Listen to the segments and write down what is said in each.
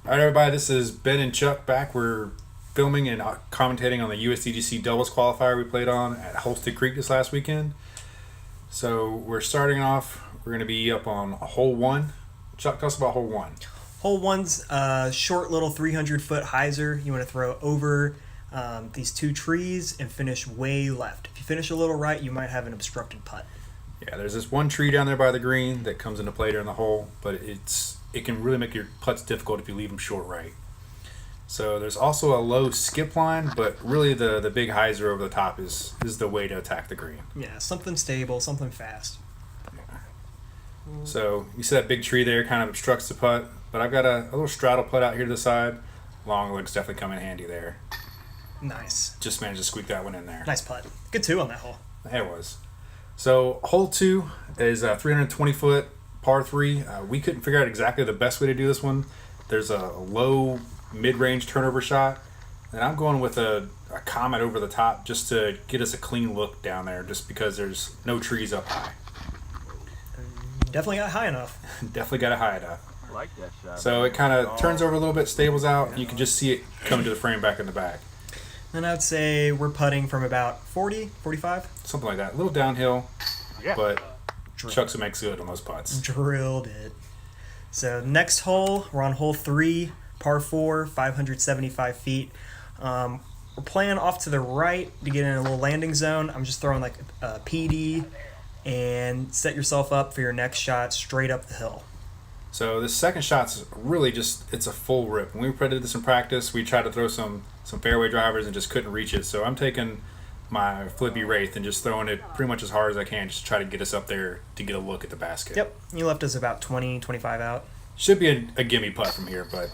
All right, everybody, this is Ben and Chuck back. We're filming and commentating on the USDGC Doubles Qualifier we played on at Holston Creek this last weekend. So we're starting off, we're going to be up on hole one. Chuck, tell us about hole one. Hole one's a short little 300-foot hyzer. You want to throw over these two trees and finish way left. If you finish a little right, you might have an obstructed putt. Yeah, there's this one tree down there by the green that comes into play during the hole, but it can really make your putts difficult if you leave them short right. So there's also a low skip line, but really the big hyzer over the top is the way to attack the green. Yeah, something stable, something fast. Yeah. So you see that big tree there kind of obstructs the putt, but I've got a little straddle putt out here to the side. Long legs definitely come in handy there. Nice. Just managed to squeak that one in there. Nice putt. Good two on that hole. It was. So hole two is a 320-foot par 3. We couldn't figure out exactly the best way to do this one. There's a low mid-range turnover shot, and I'm going with a comet over the top just to get us a clean look down there, just because there's no trees up high. Definitely got high enough. Definitely got it high enough. I like that shot. So it kind of turns over a little bit, stables out, and you can just see it coming to the frame back in the back. And I'd say we're putting from about 40, 45. Something like that. A little downhill, Yeah. but Chucks makes good on those putts. Drilled it. So next hole, we're on hole 3, par 4, 575 feet. We're playing off to the right to get in a little landing zone. I'm just throwing like a PD and set yourself up for your next shot straight up the hill. So this second shot's really it's a full rip. When we did this in practice, we tried to throw some fairway drivers and just couldn't reach it. So I'm taking my flippy Wraith and just throwing it pretty much as hard as I can just to try to get us up there to get a look at the basket. Yep, you left us about 20, 25 out. Should be a gimme putt from here, but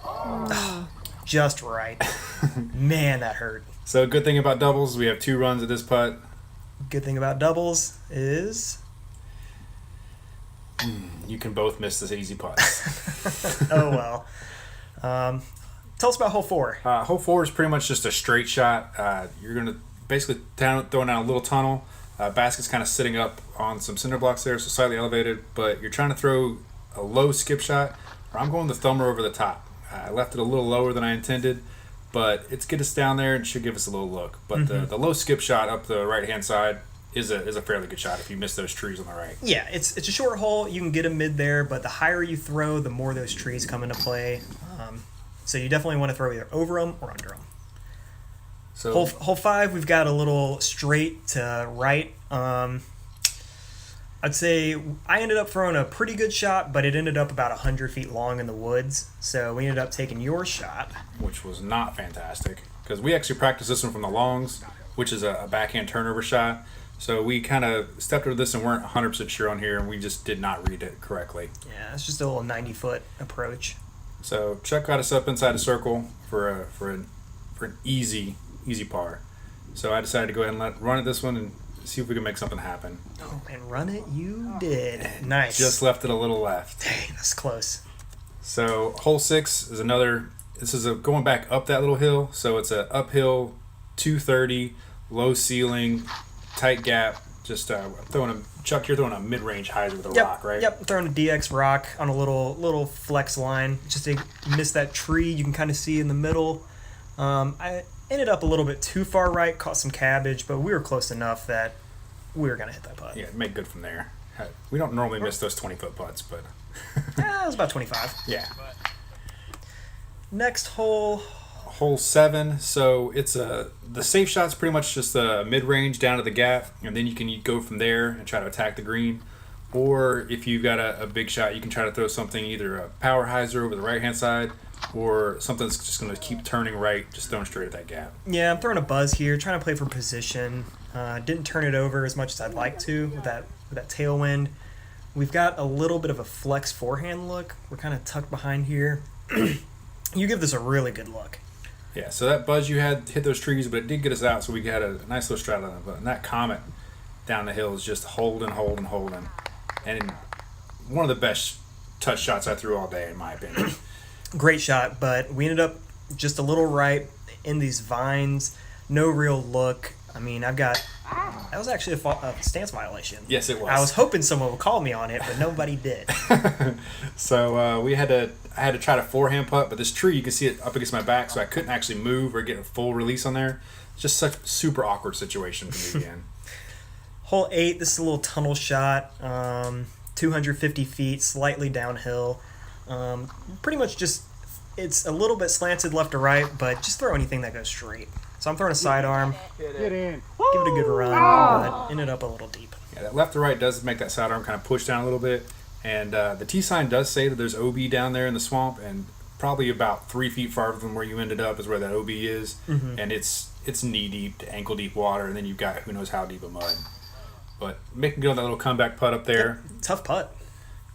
Just right. Man, that hurt. so good thing about doubles, we have 2 runs at this putt. Good thing about doubles is... You can both miss this easy putts. oh well. Tell us about hole 4. Hole 4 is pretty much just a straight shot. You're going to basically throw down a little tunnel. Basket's kind of sitting up on some cinder blocks there, so slightly elevated, but you're trying to throw a low skip shot. I'm going the thumber over the top. I left it a little lower than I intended, but it's get us down there and should give us a little look. But the low skip shot up the right-hand side is a fairly good shot if you miss those trees on the right. Yeah, it's a short hole. You can get a mid there, but the higher you throw, the more those trees come into play. So you definitely want to throw either over them or under them. So Hole 5, we've got a little straight to right. I'd say I ended up throwing a pretty good shot, but it ended up about 100 feet long in the woods. So we ended up taking your shot. which was not fantastic, because we actually practiced this one from the longs, which is a backhand turnover shot. So we kind of stepped over this and weren't 100% sure on here, and we just did not read it correctly. Yeah, it's just a little 90-foot approach. So Chuck got us up inside the circle for an easy par. So I decided to go ahead and run at this one and see if we can make something happen. Oh, and run it you did. Nice. Just left it a little left. Dang, that's close. So hole 6 is another. This is going back up that little hill. So it's a uphill 230, low ceiling, tight gap. Just Chuck, you're throwing a mid-range hyzer with a rock, right? Yep, throwing a DX rock on a little flex line. Just to miss that tree you can kind of see in the middle. I ended up a little bit too far right, caught some cabbage, but we were close enough that we were going to hit that putt. Yeah, make good from there. We don't normally miss those 20-foot putts, but... It was about 25. Yeah. Next hole... Hole 7, so it's the safe shot's pretty much just a mid-range down to the gap, and then you can go from there and try to attack the green. Or if you've got a big shot, you can try to throw something, either a power hyzer over the right-hand side, or something that's just going to keep turning right, just throwing straight at that gap. Yeah, I'm throwing a buzz here, trying to play for position. Didn't turn it over as much as I'd like to with that tailwind. We've got a little bit of a flex forehand look. We're kind of tucked behind here. You give this a really good look. Yeah, so that buzz you had hit those trees, but it did get us out, so we had a nice little straddle on it. And that comet down the hill is just holding. And one of the best touch shots I threw all day, in my opinion. Great shot, but we ended up just a little right in these vines. No real look. I mean, I've got That was actually a stance violation. Yes, it was. I was hoping someone would call me on it, but nobody did. So I had to try to forehand putt, but this tree, you can see it up against my back, so I couldn't actually move or get a full release on there. It's just such a super awkward situation for me again. Hole 8, this is a little tunnel shot, 250 feet, slightly downhill. Pretty much just, it's a little bit slanted left to right, but just throw anything that goes straight. So I'm throwing a sidearm, Get in. give it a good run, but ended up a little deep. Yeah, that left to right does make that sidearm kind of push down a little bit. And the T sign does say that there's OB down there in the swamp, and probably about 3 feet farther than where you ended up is where that OB is. Mm-hmm. And it's knee deep to ankle deep water, and then you've got who knows how deep of mud. But making good on that little comeback putt up there. Tough putt.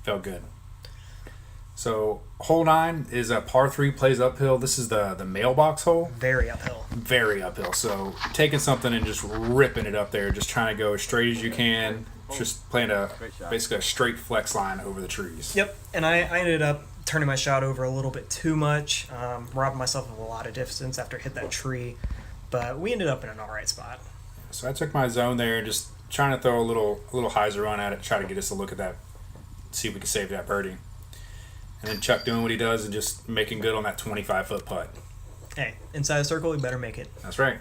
Felt good. So hole 9 is a par 3, plays uphill. This is the mailbox hole. Very uphill. Very uphill. So taking something and just ripping it up there, just trying to go as straight as you can. Just playing basically a straight flex line over the trees. Yep, and I ended up turning my shot over a little bit too much, robbing myself of a lot of distance after I hit that tree, but we ended up in an all right spot. So I took my zone there and just trying to throw a little hyzer run at it, try to get us a look at that, see if we can save that birdie. And then Chuck doing what he does and just making good on that 25-foot putt. Hey, inside the circle, we better make it. That's right.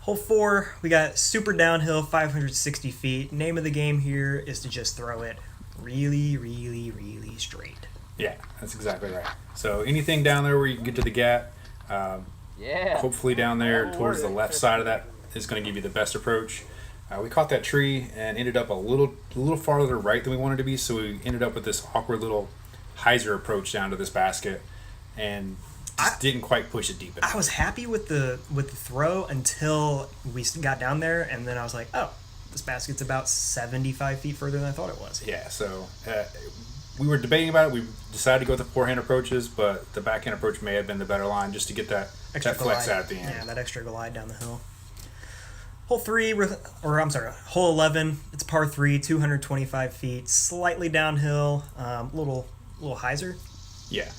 Hole 4, we got super downhill, 560 feet. Name of the game here is to just throw it really, really, really straight. Yeah, that's exactly right. So anything down there where you can get to the gap, hopefully down there towards the left side of that is going to give you the best approach. We caught that tree and ended up a little farther right than we wanted to be, so we ended up with this awkward little hyzer approach down to this basket, and just didn't quite push it deep enough. I was happy with the throw until we got down there, and then I was like, oh, this basket's about 75 feet further than I thought it was. Yeah, so we were debating about it. We decided to go with the forehand approaches, but the backhand approach may have been the better line just to get that flex glide. out at the end. Yeah, that extra glide down the hill. Hole 11, it's par 3, 225 feet, slightly downhill, little hyzer. Yeah,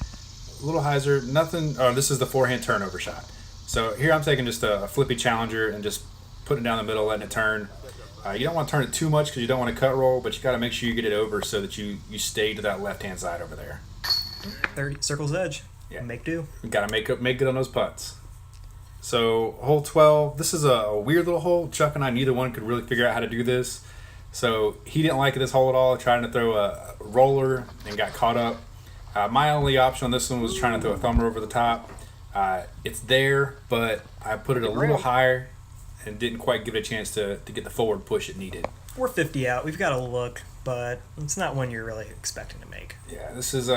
a little hyzer, nothing. Oh, this is the forehand turnover shot. So here I'm taking just a flippy challenger and just putting it down the middle, letting it turn. You don't want to turn it too much because you don't want to cut roll, but you got to make sure you get it over so that you stay to that left hand side over there. 30 circle's edge. Yeah. Make do. You got to make good on those putts. So hole 12, this is a weird little hole. Chuck and I, neither one could really figure out how to do this. So he didn't like this hole at all, trying to throw a roller and got caught up. My only option on this one was trying to throw a thumber over the top. It's there, but I put it a little higher and didn't quite give it a chance to get the forward push it needed. We're 50 out. We've got a look, but it's not one you're really expecting to make. Yeah, this is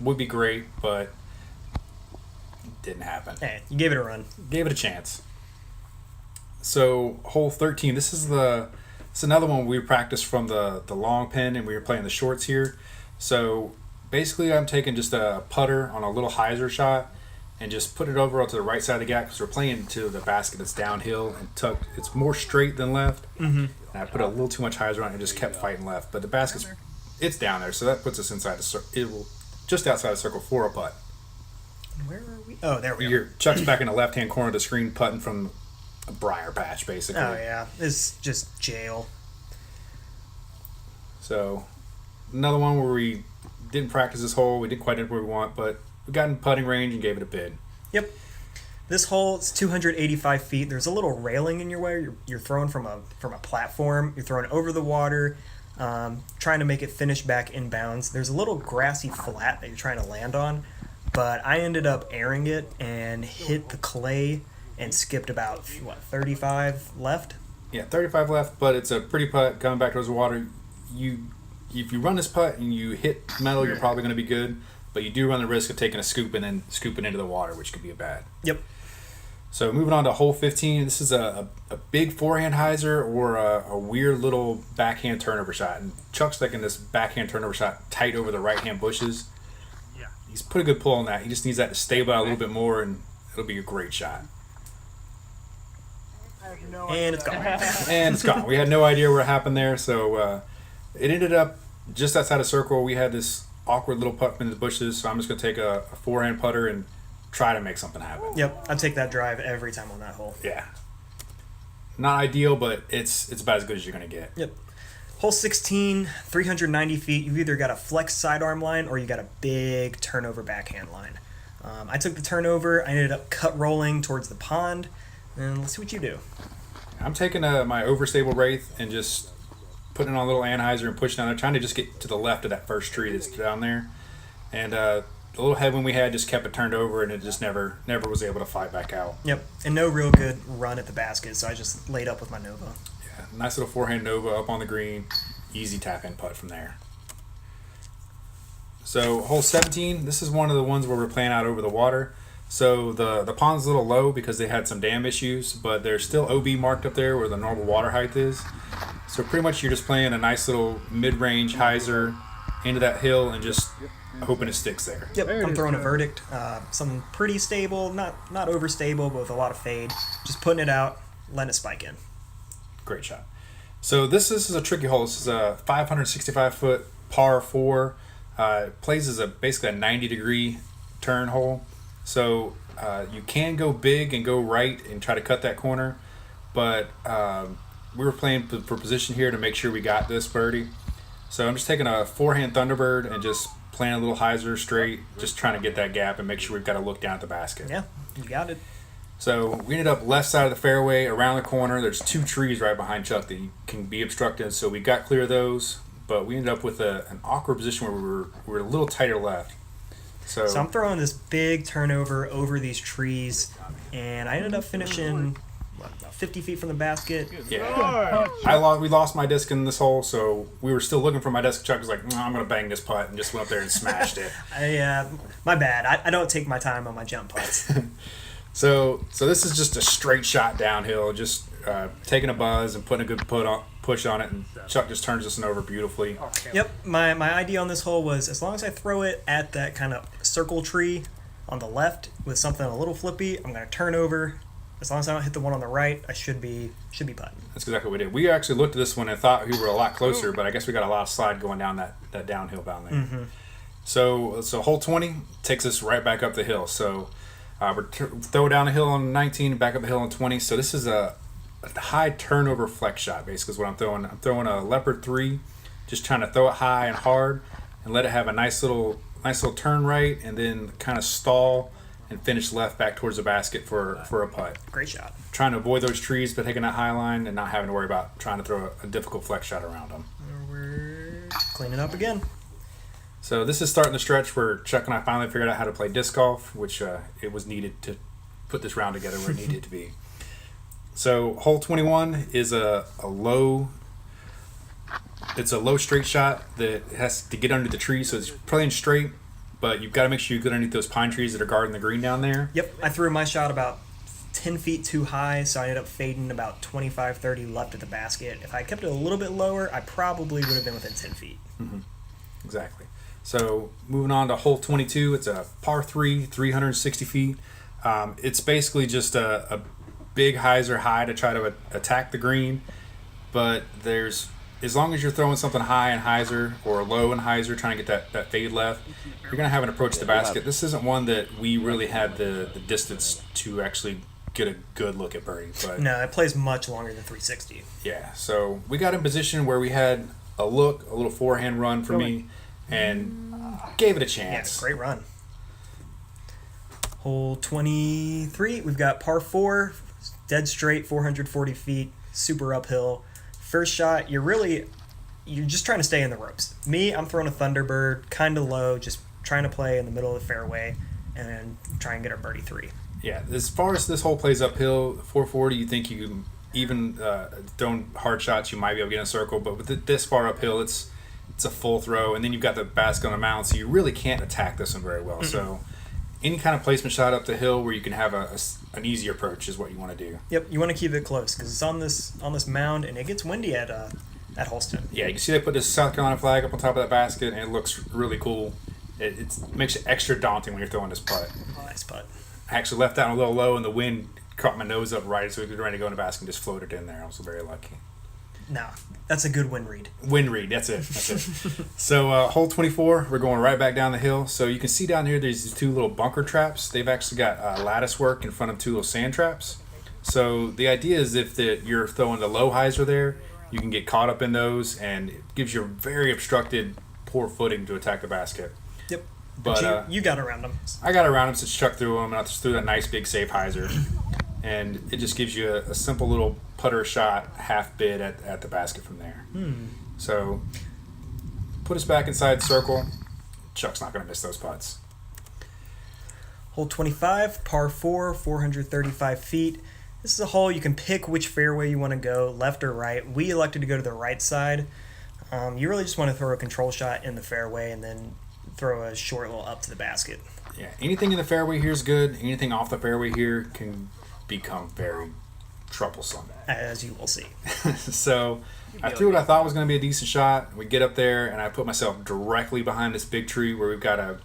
would be great, but didn't happen. Hey, you gave it a run. Gave it a chance. So hole 13, this is another one we practiced from the long pin, and we were playing the shorts here. So basically I'm taking just a putter on a little hyzer shot and just put it over to the right side of the gap because we're playing to the basket that's downhill and tucked. It's more straight than left. Mm-hmm. And I put a little too much hyzer on it and just kept fighting left. But the basket's it's down there, so that puts us inside the circle. It will just outside the circle for a putt. Where are we? Oh, there we are. Your Chuck's back in the left-hand corner of the screen, putting from a briar patch, basically. Oh, yeah. It's just jail. So, another one where we didn't practice this hole. We didn't quite end where we want, but we got in putting range and gave it a bid. Yep. This hole is 285 feet. There's a little railing in your way. You're throwing from a platform. You're throwing over the water, trying to make it finish back inbounds. There's a little grassy flat that you're trying to land on, but I ended up airing it and hit the clay and skipped about, 35 left? Yeah, 35 left, but it's a pretty putt coming back towards the water. If you run this putt and you hit metal, you're probably going to be good, but you do run the risk of taking a scoop and then scooping into the water, which could be bad. Yep. So moving on to hole 15, this is a big forehand hyzer or a weird little backhand turnover shot. And Chuck's taking this backhand turnover shot tight over the right-hand bushes. Yeah. He's put a good pull on that. He just needs that to stabilize a little bit more, and it'll be a great shot. And it's gone. And it's gone. We had no idea what happened there, so it ended up just outside of circle. We had this awkward little putt in the bushes, so I'm just going to take a forehand putter and try to make something happen. Yep, I take that drive every time on that hole. Yeah. Not ideal, but it's about as good as you're going to get. Yep. Hole 16, 390 feet. You've either got a flex sidearm line or you got a big turnover backhand line. I took the turnover. I ended up cut rolling towards the pond. And let's see what you do. I'm taking my overstable Wraith and just putting it on a little anhyzer and pushing down there, trying to just get to the left of that first tree that's down there. And the little headwind we had just kept it turned over, and it just never was able to fight back out. Yep, and no real good run at the basket, so I just laid up with my Nova. Yeah, nice little forehand Nova up on the green. Easy tap-in putt from there. So hole 17, this is one of the ones where we're playing out over the water. So the pond's a little low because they had some dam issues, but there's still OB marked up there where the normal water height is. So pretty much you're just playing a nice little mid-range hyzer into that hill and just hoping it sticks there. Yep, I'm throwing a verdict. Something pretty stable, not overstable, but with a lot of fade. Just putting it out, letting it spike in. Great shot. So this is a tricky hole. This is a 565-foot par 4. Plays as basically a 90-degree turn hole. So you can go big and go right and try to cut that corner, but we were playing for position here to make sure we got this birdie. So I'm just taking a forehand Thunderbird and just playing a little hyzer straight, just trying to get that gap and make sure we've got to look down at the basket. Yeah, you got it. So we ended up left side of the fairway, around the corner. There's 2 trees right behind Chuck that can be obstructed, so we got clear of those, but we ended up with an awkward position where we were a little tighter left. So I'm throwing this big turnover over these trees, and I ended up finishing about 50 feet from the basket. Yeah, we lost my disc in this hole, so we were still looking for my disc. Chuck was like, I'm going to bang this putt, and just went up there and smashed it. My bad. I don't take my time on my jump putts. So this is just a straight shot downhill, just taking a buzz and putting a good push on it, and Chuck just turns this one over beautifully. Yep, my idea on this hole was as long as I throw it at that kind of circle tree on the left with something a little flippy, I'm going to turn over. As long as I don't hit the one on the right, I should be putting. That's exactly what we did. We actually looked at this one and thought we were a lot closer, but I guess we got a lot of slide going down that downhill down there. Mm-hmm. So hole 20 takes us right back up the hill. So we're throw down a hill on 19, back up a hill on 20. So this is a high turnover flex shot, basically, is what I'm throwing. I'm throwing a Leopard 3, just trying to throw it high and hard and let it have a nice little turn right and then kind of stall and finish left back towards the basket for a putt. Great shot. Trying to avoid those trees, but taking that high line and not having to worry about trying to throw a difficult flex shot around them. We're cleaning up again. So this is starting the stretch where Chuck and I finally figured out how to play disc golf, which it was needed to put this round together where it needed to be. So hole 21 is a low straight shot that has to get under the tree, so it's playing straight, but you've got to make sure you get underneath those pine trees that are guarding the green down there. Yep, I threw my shot about 10 feet too high, so I ended up fading about 25, 30 left of the basket. If I kept it a little bit lower, I probably would have been within 10 feet. Mm-hmm. Exactly. So moving on to hole 22, it's a par 3, 360 feet. It's basically just a big hyzer high to try to attack the green, but as long as you're throwing something high in hyzer or low in hyzer, trying to get that fade left, you're going to have an approach to the basket. This isn't one that we really had the distance to actually get a good look at birdie. But no, it plays much longer than 360. Yeah, so we got in position where we had a little forehand run for me, and gave it a chance. Yeah, great run. Hole 23, we've got par 4, dead straight, 440 feet, super uphill. First shot, you're just trying to stay in the ropes. Me, I'm throwing a Thunderbird, kind of low, just trying to play in the middle of the fairway and try and get a birdie 3. Yeah, as far as this hole plays uphill, 440, you think you can even throwing hard shots, you might be able to get in a circle, but with this far uphill, it's a full throw, and then you've got the basket on the mound, so you really can't attack this one very well. Mm-hmm. So any kind of placement shot up the hill where you can have an easy approach is what you want to do. Yep, you want to keep it close because it's on this mound, and it gets windy at Holston. Yeah, you can see they put this South Carolina flag up on top of that basket, and it looks really cool. It makes it extra daunting when you're throwing this putt. Nice putt. I actually left that one a little low, and the wind caught my nose up right, so we were ready to go in the basket and just floated in there. I was very lucky. No, that's a good wind read. Wind read, that's it. So hole 24, we're going right back down the hill. So you can see down here there's these 2 little bunker traps. They've actually got lattice work in front of 2 little sand traps. So the idea is if you're throwing the low hyzer there, you can get caught up in those, and it gives you a very obstructed, poor footing to attack the basket. Yep. But you got around them. I got around him, so chuck through him, and I just threw that nice big safe hyzer. And it just gives you a simple little putter shot, half bid at the basket from there. So put us back inside circle. Chuck's not going to miss those putts. Hole 25, par 4, 435 feet. This is a hole you can pick which fairway you want to go, left or right. We elected to go to the right side. You really just want to throw a control shot in the fairway and then throw a short little up to the basket. Yeah, anything in the fairway here is good. Anything off the fairway here can become very troublesome. As you will see. So I threw what I thought was going to be a decent shot. We get up there, and I put myself directly behind this big tree where we've got to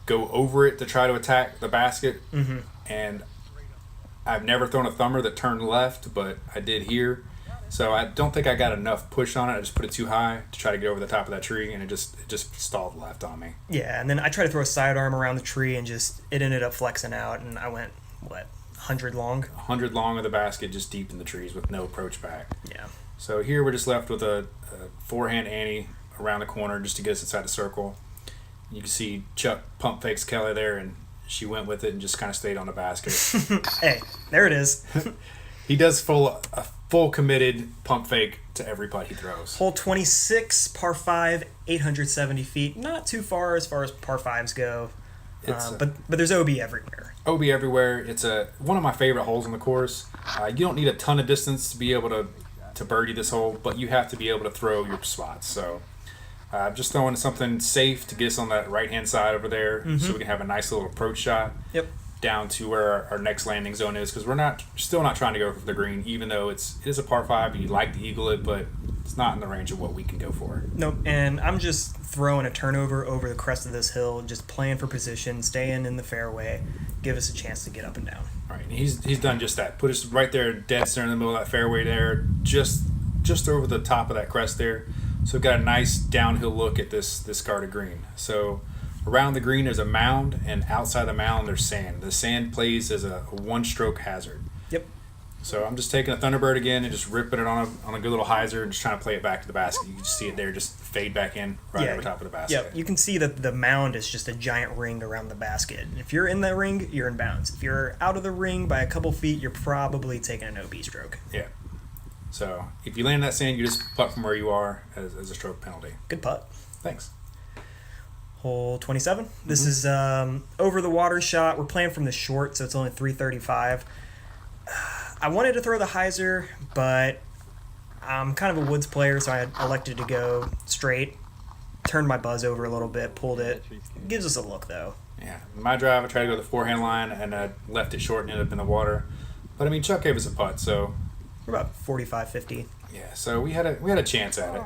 go over it to try to attack the basket. And I've never thrown a thumber that turned left, but I did here. So I don't think I got enough push on it. I just put it too high to try to get over the top of that tree, and it just stalled left on me. Yeah, and then I tried to throw a sidearm around the tree, and it ended up flexing out, and I went, 100 long? 100 long of the basket, just deep in the trees with no approach back. Yeah. So here we're just left with a forehand ante around the corner just to get us inside the circle. You can see Chuck pump fakes Kelly there, and she went with it and just kind of stayed on the basket. Hey, there it is. He does a full committed pump fake to every putt he throws. Hole 26, par 5, 870 feet. Not too far as par 5s go, but there's OB everywhere. OB everywhere. It's one of my favorite holes on the course. You don't need a ton of distance to be able to birdie this hole, but you have to be able to throw your spots. So just throwing something safe to get us on that right-hand side over there so we can have a nice little approach shot. Yep. Down to where our next landing zone is, because we're still not trying to go for the green, even though it is a par 5 and you'd like to eagle it, but it's not in the range of what we can go for. Nope, and I'm just throwing a turnover over the crest of this hill, just playing for position, staying in the fairway, give us a chance to get up and down. All right, and he's done just that. Put us right there, dead center in the middle of that fairway there, just over the top of that crest there. So we've got a nice downhill look at this guarded green. So around the green there's a mound, and outside the mound there's sand. The sand plays as a one-stroke hazard. Yep. So I'm just taking a Thunderbird again and just ripping it on a good little hyzer and just trying to play it back to the basket. You can just see it there, just fade back in over top of the basket. Yeah, you can see that the mound is just a giant ring around the basket. If you're in that ring, you're in bounds. If you're out of the ring by a couple feet, you're probably taking an OB stroke. Yeah. So if you land that sand, you just putt from where you are as a stroke penalty. Good putt. Thanks. Hole 27. This is over the water shot. We're playing from the short, so it's only 335. I wanted to throw the hyzer, but I'm kind of a woods player, so I elected to go straight. Turned my buzz over a little bit, pulled it. Gives us a look, though. Yeah. My drive, I tried to go the forehand line, and I left it short and ended up in the water. But, I mean, Chuck gave us a putt, so... We're about 45, 50. Yeah, so we had a chance at it.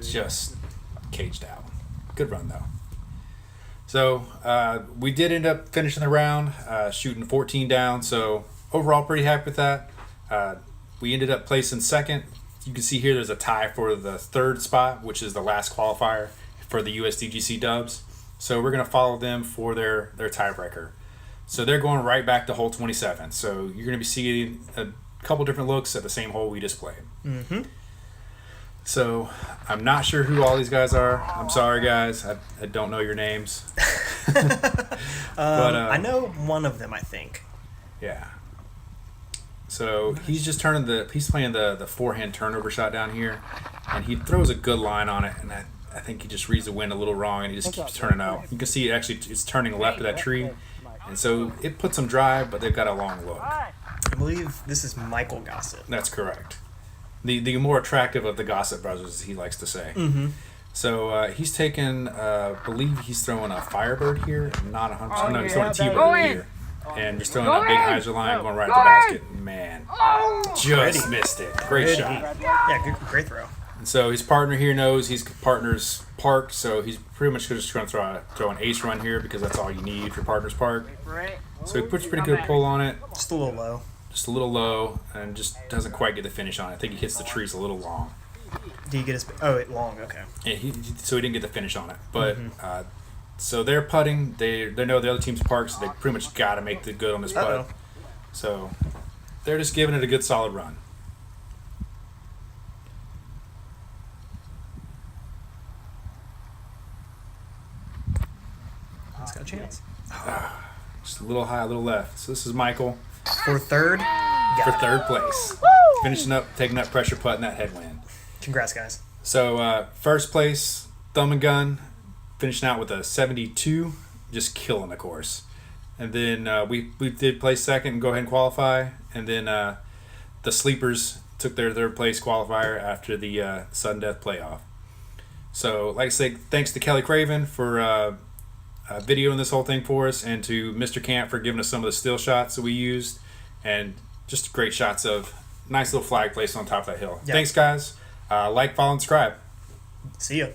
Just caged out. Good run, though. So we did end up finishing the round, shooting 14 down. So overall, pretty happy with that. We ended up placing second. You can see here there's a tie for the third spot, which is the last qualifier for the USDGC Dubs. So we're going to follow them for their tiebreaker. So they're going right back to hole 27. So you're going to be seeing a couple different looks at the same hole we just played. Mm-hmm. So I'm not sure who all these guys are. I'm sorry, guys. I don't know your names. But I know one of them, I think. Yeah. So he's playing the forehand turnover shot down here, and he throws a good line on it, and I think he just reads the wind a little wrong, and he just keeps turning out. You can see it's turning left of that tree, and so it puts them dry, but they've got a long look. I believe this is Michael Gossett. That's correct. The more attractive of the Gossett brothers, as he likes to say. Mm-hmm. So he's taken, I believe he's throwing a Firebird here, not 100%. No, he's throwing a T-Bird here. And just throwing that big hyzer line, going right at the basket. Man, just missed it. Great shot. Yeah, great throw. And so his partner here knows his partner's parked, so he's pretty much just going to throw an ace run here because that's all you need if your partner's parked. So he puts a pretty good pull on it. Just a little low. Just a little low, and just doesn't quite get the finish on it. I think he hits the trees a little long. Did he get his... Oh, it long, okay. Yeah, so he didn't get the finish on it. But so they're putting. They know the other team's parked, so they pretty much got to make the good on this putt. Uh-oh. So they're just giving it a good solid run. He's got a chance. Just a little high, a little left. So this is Michael For third, for got it. third place. Finishing up, taking that pressure putt and that headwind. Congrats, guys. So first place, thumb and gun, finishing out with a 72, just killing the course. And then we did place second and go ahead and qualify. And then the sleepers took their third place qualifier after the sudden death playoff. So like I say, thanks to Kelly Craven for videoing this whole thing for us, and to Mr. Camp for giving us some of the still shots that we used, and just great shots of nice little flag placed on top of that hill. Yeah. Thanks, guys. Like, follow, and subscribe. See ya.